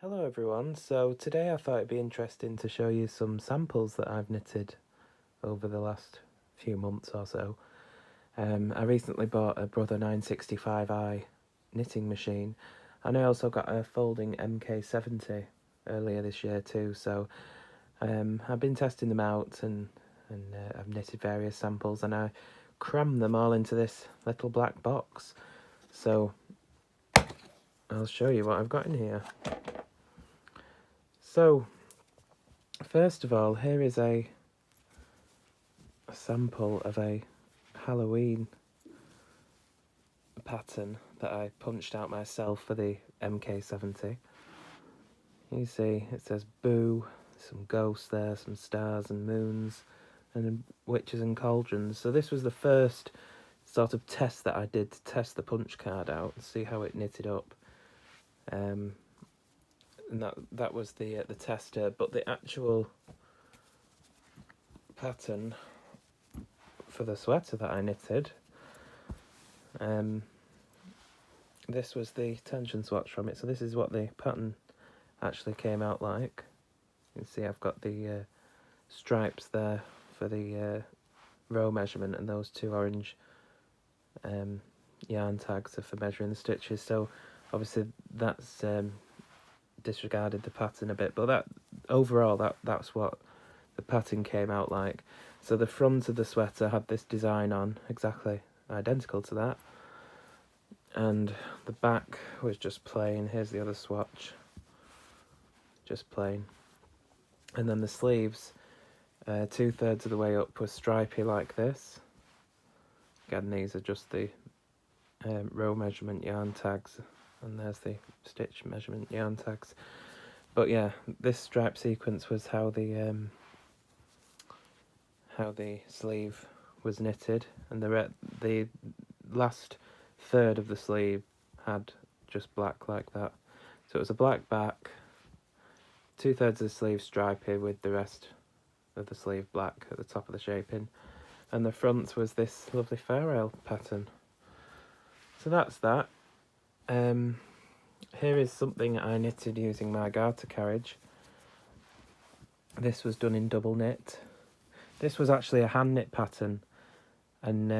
Hello everyone, so today I thought it'd be interesting to show you some samples that I've knitted over the last few months or so. I recently bought a Brother 965i knitting machine, and I also got a folding MK70 earlier this year too, so I've been testing them out and I've knitted various samples, and I crammed them all into this little black box. So I'll show you what I've got in here. So first of all, here is a sample of a Halloween pattern that I punched out myself for the MK70. You see it says boo, some ghosts there, some stars and moons and witches and cauldrons. So this was the first sort of test that I did to test the punch card out and see how it knitted up. And that was the tester, but the actual pattern for the sweater that I knitted, this was the tension swatch from it. So this is what the pattern actually came out like. You can see I've got the stripes there for the row measurement, and those two orange yarn tags are for measuring the stitches. So obviously that's disregarded the pattern a bit, but that overall that's what the pattern came out like. So the front of the sweater had this design on, exactly identical to that, and the back was just plain. Here's the other swatch, just plain. And then the sleeves, 2/3 of the way up, was stripy like this. Again, these are just the row measurement yarn tags, and there's the stitch measurement yarn tags. But yeah, this stripe sequence was how the sleeve was knitted, and the last third of the sleeve had just black like that. So it was a black back, 2/3 of the sleeve stripy with the rest of the sleeve black at the top of the shaping, and the front was this lovely fair pattern. So that's that. Here is something I knitted using my Garter carriage. This was done in double knit. This was actually a hand knit pattern, and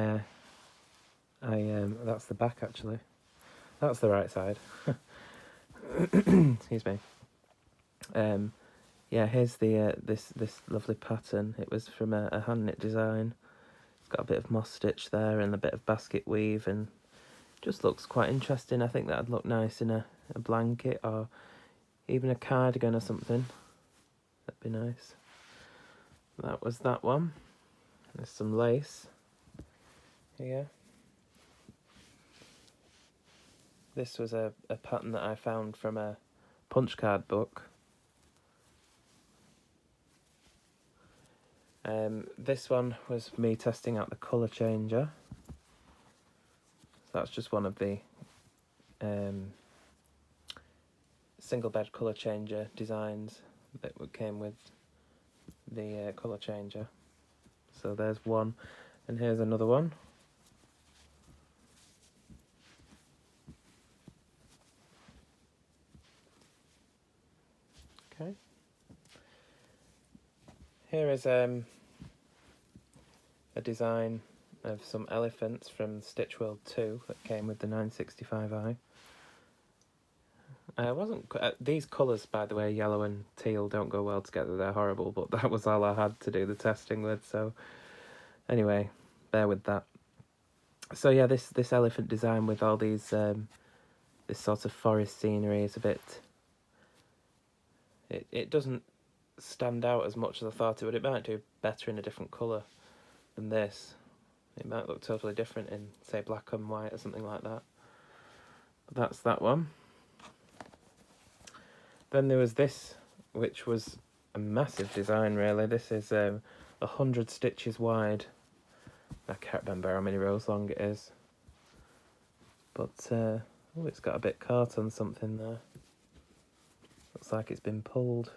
that's the back actually. That's the right side. Excuse me. Yeah, here's the this lovely pattern. It was from a hand knit design. It's got a bit of moss stitch there and a bit of basket weave, and just looks quite interesting. I think that'd look nice in a blanket or even a cardigan or something. That'd be nice. That was that one. There's some lace here. This was a pattern that I found from a punch card book. This one was me testing out the colour changer. So that's just one of the single bed colour changer designs that came with the colour changer. So there's one, and here's another one. Okay. Here is a design of some elephants from Stitch World 2 that came with the 965i. These colours, by the way, yellow and teal, don't go well together. They're horrible, but that was all I had to do the testing with. So anyway, bear with that. So yeah, this elephant design with all these this sort of forest scenery is a bit. It doesn't stand out as much as I thought it would. It might do better in a different colour than this. It might look totally different in, say, black and white or something like that. But that's that one. Then there was this, which was a massive design, really. This is 100 stitches wide. I can't remember how many rows long it is. But, oh, it's got a bit caught on something there. Looks like it's been pulled.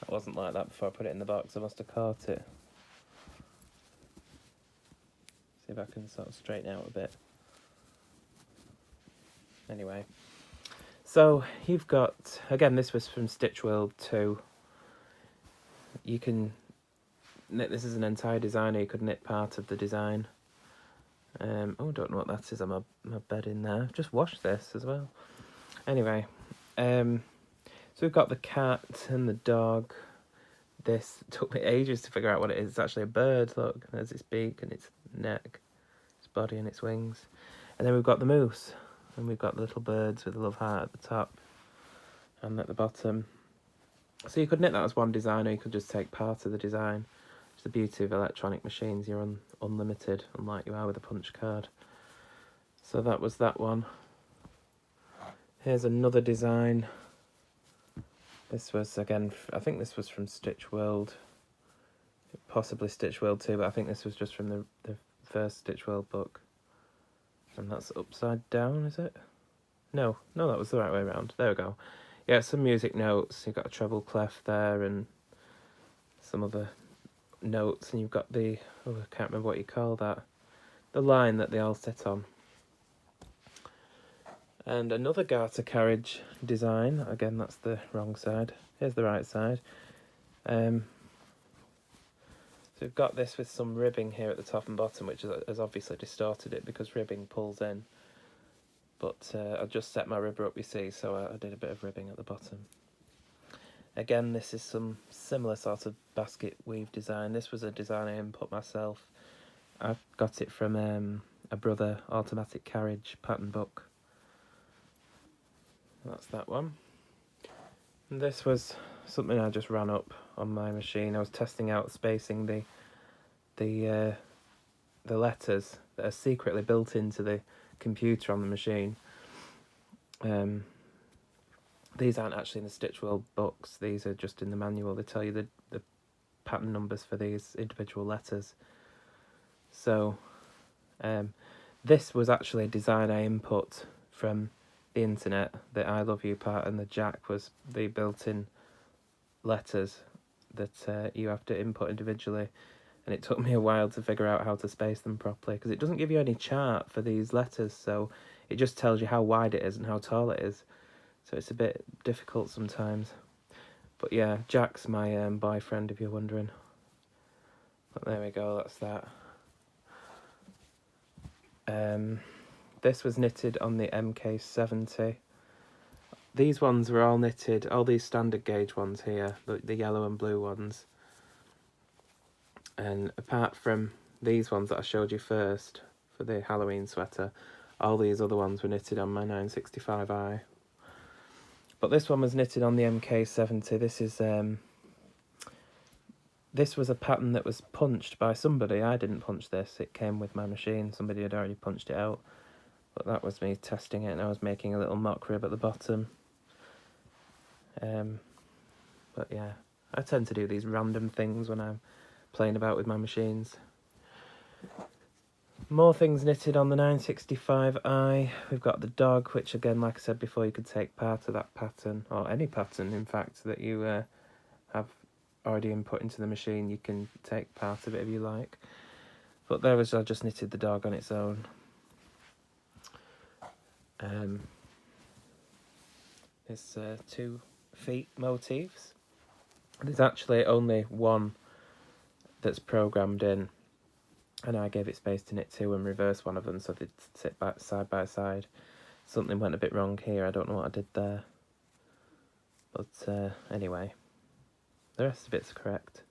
That wasn't like that before I put it in the box. I must have caught it. See if I can sort of straighten out a bit. Anyway. So you've got, again, this was from Stitch World 2. You can knit, this is an entire design, you could knit part of the design. Oh, don't know what that is on my bed in there. I've just washed this as well. Anyway, so we've got the cat and the dog. This took me ages to figure out what it is. It's actually a bird, look. There's its beak and its neck, its body and its wings. And then we've got the moose. And we've got the little birds with the love heart at the top and at the bottom. So you could knit that as one design, or you could just take part of the design. It's the beauty of electronic machines. You're unlimited, unlike you are with a punch card. So that was that one. Here's another design. This was, again, I think this was from Stitch World. Possibly Stitch World 2, but I think this was just from the first Stitch World book. And that's upside down, is it? No, that was the right way around. There we go. Yeah, some music notes. You've got a treble clef there and some other notes. And you've got the, oh, I can't remember what you call that. The line that they all sit on. And another garter carriage design. Again, that's the wrong side. Here's the right side. So we've got this with some ribbing here at the top and bottom, which has obviously distorted it because ribbing pulls in. But I just set my ribber up, you see, so I did a bit of ribbing at the bottom. Again, this is some similar sort of basket weave design. This was a design I input myself. I got it from a Brother automatic carriage pattern book. That's that one. And this was something I just ran up on my machine. I was testing out spacing the letters that are secretly built into the computer on the machine. These aren't actually in the Stitch World books. These are just in the manual. They tell you the pattern numbers for these individual letters. So this was actually a design I input from the internet. The I love you part and the jack was the built-in letters that you have to input individually, and it took me a while to figure out how to space them properly because it doesn't give you any chart for these letters, so it just tells you how wide it is and how tall it is, so it's a bit difficult sometimes. But yeah, Jack's my boyfriend, if you're wondering. But there we go, that's that. This was knitted on the MK70. These ones were all knitted, all these standard gauge ones here, the yellow and blue ones. And apart from these ones that I showed you first for the Halloween sweater, all these other ones were knitted on my 965i. But this one was knitted on the MK70. This was a pattern that was punched by somebody. I didn't punch this, it came with my machine. Somebody had already punched it out. But that was me testing it, and I was making a little mock rib at the bottom. But yeah, I tend to do these random things when I'm playing about with my machines. More things knitted on the 965i. We've got the dog, which again, like I said before, you could take part of that pattern, or any pattern in fact, that you have already input into the machine. You can take part of it if you like. But there was, I just knitted the dog on its own. There's 2 feet motifs. There's actually only one that's programmed in, and I gave it space to knit 2 and reverse one of them so they'd sit back side by side. Something went a bit wrong here, I don't know what I did there. But anyway, the rest of it's correct.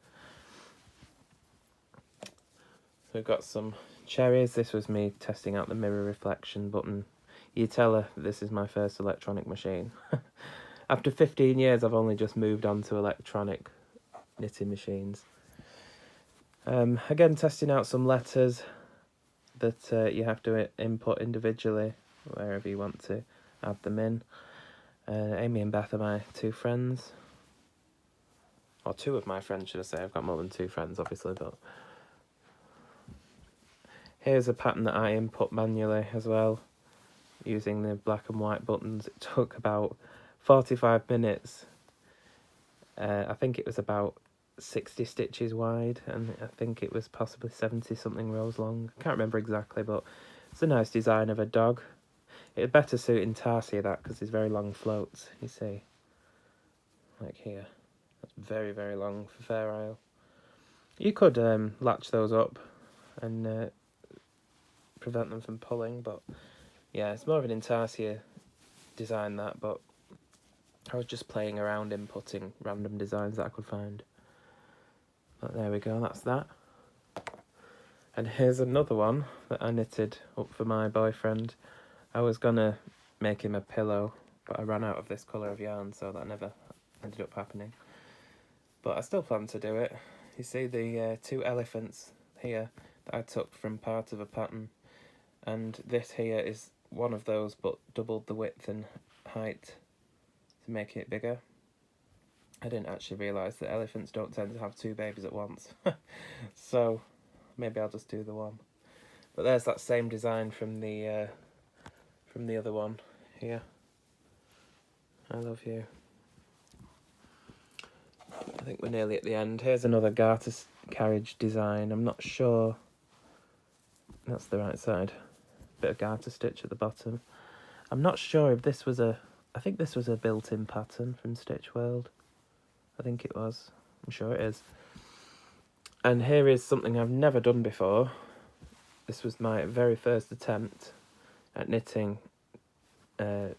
We've got some cherries. This was me testing out the mirror reflection button. You tell her this is my first electronic machine. After 15 years, I've only just moved on to electronic knitting machines. Again, testing out some letters that you have to input individually, wherever you want to add them in. Amy and Beth are my 2 friends. Or 2 of my friends, should I say. I've got more than 2 friends, obviously, but... Here's a pattern that I input manually as well, using the black and white buttons. It took about 45 minutes. I think it was about 60 stitches wide, and I think it was possibly 70 something rows long. I can't remember exactly, but it's a nice design of a dog. It'd better suit intarsia, that, because there's very long floats, you see. Like here. That's very, very long for Fair Isle. You could latch those up and prevent them from pulling, but yeah, it's more of an intarsia design, that, but I was just playing around inputting random designs that I could find. But there we go, that's that. And here's another one that I knitted up for my boyfriend. I was gonna make him a pillow, but I ran out of this colour of yarn, so that never ended up happening. But I still plan to do it. You see the two elephants here that I took from part of a pattern, and this here is one of those, but doubled the width and height to make it bigger. I didn't actually realise that elephants don't tend to have two babies at once. So maybe I'll just do the one. But there's that same design from the other one here. I love you. I think we're nearly at the end. Here's another Garter carriage design. I'm not sure that's the right side. Bit of garter stitch at the bottom. I'm not sure if this was I think this was a built-in pattern from Stitch World. I think it was. I'm sure it is. And here is something I've never done before. This was my very first attempt at knitting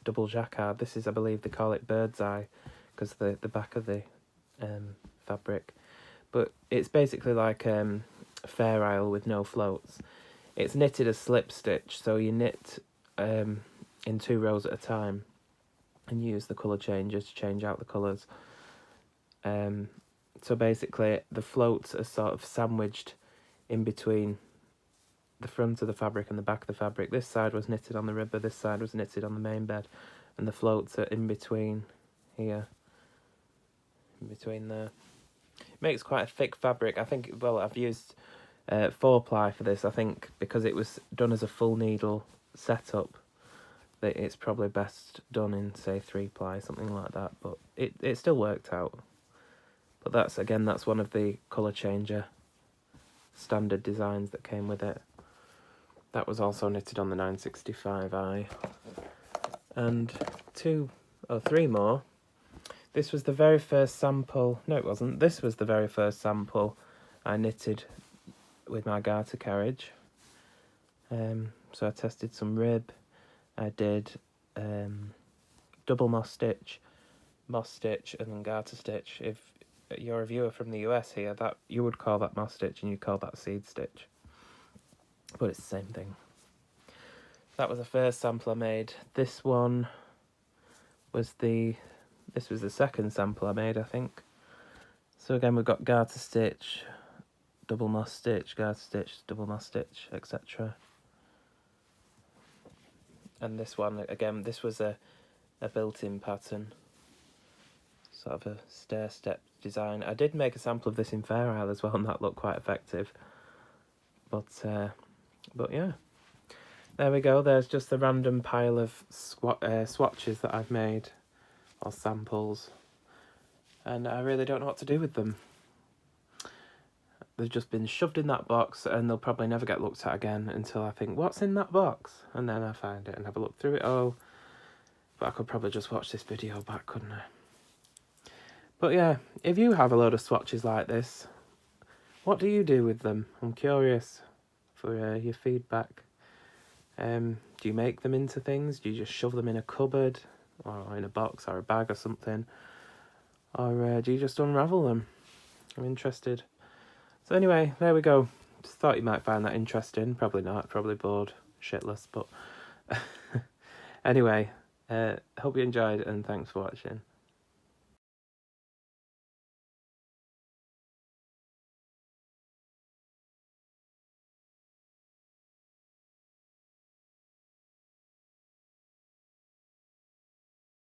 double jacquard. This is, I believe they call it bird's eye, because the back of the fabric. But it's basically like Fair Isle with no floats. It's knitted as slip stitch, so you knit in 2 rows at a time and use the colour changer to change out the colours. So basically the floats are sort of sandwiched in between the front of the fabric and the back of the fabric. This side was knitted on the ribber, this side was knitted on the main bed, and the floats are in between here, in between there. It makes quite a thick fabric. I think, well, I've used 4-ply for this, I think, because it was done as a full needle setup, that it's probably best done in, say, 3-ply, something like that, but it still worked out. But that's, again, that's one of the colour changer standard designs that came with it. That was also knitted on the 965i. And 2 or 3 more. This was the very first sample, no it wasn't, this was the very first sample I knitted with my Garter carriage. So I tested some rib, I did double moss stitch, and then Garter stitch. If you're a viewer from the US here, that you would call that moss stitch and you call that seed stitch, but it's the same thing. That was the first sample I made. This one was the second sample I made, I think. So again, we've got Garter stitch, double moss stitch, Garter stitch, double moss stitch, etc. And this one, again, this was a built-in pattern, sort of a stair-step design. I did make a sample of this in Fair Isle as well, and that looked quite effective. But yeah, there we go. There's just the random pile of swatches that I've made, or samples, and I really don't know what to do with them. They've just been shoved in that box, and they'll probably never get looked at again until I think, what's in that box? And then I find it and have a look through it all. But I could probably just watch this video back, couldn't I? But yeah, if you have a load of swatches like this, what do you do with them? I'm curious for your feedback. Do you make them into things? Do you just shove them in a cupboard or in a box or a bag or something? Or do you just unravel them? I'm interested. So anyway, there we go. Just thought you might find that interesting. Probably not, probably bored shitless, but anyway, hope you enjoyed and thanks for watching.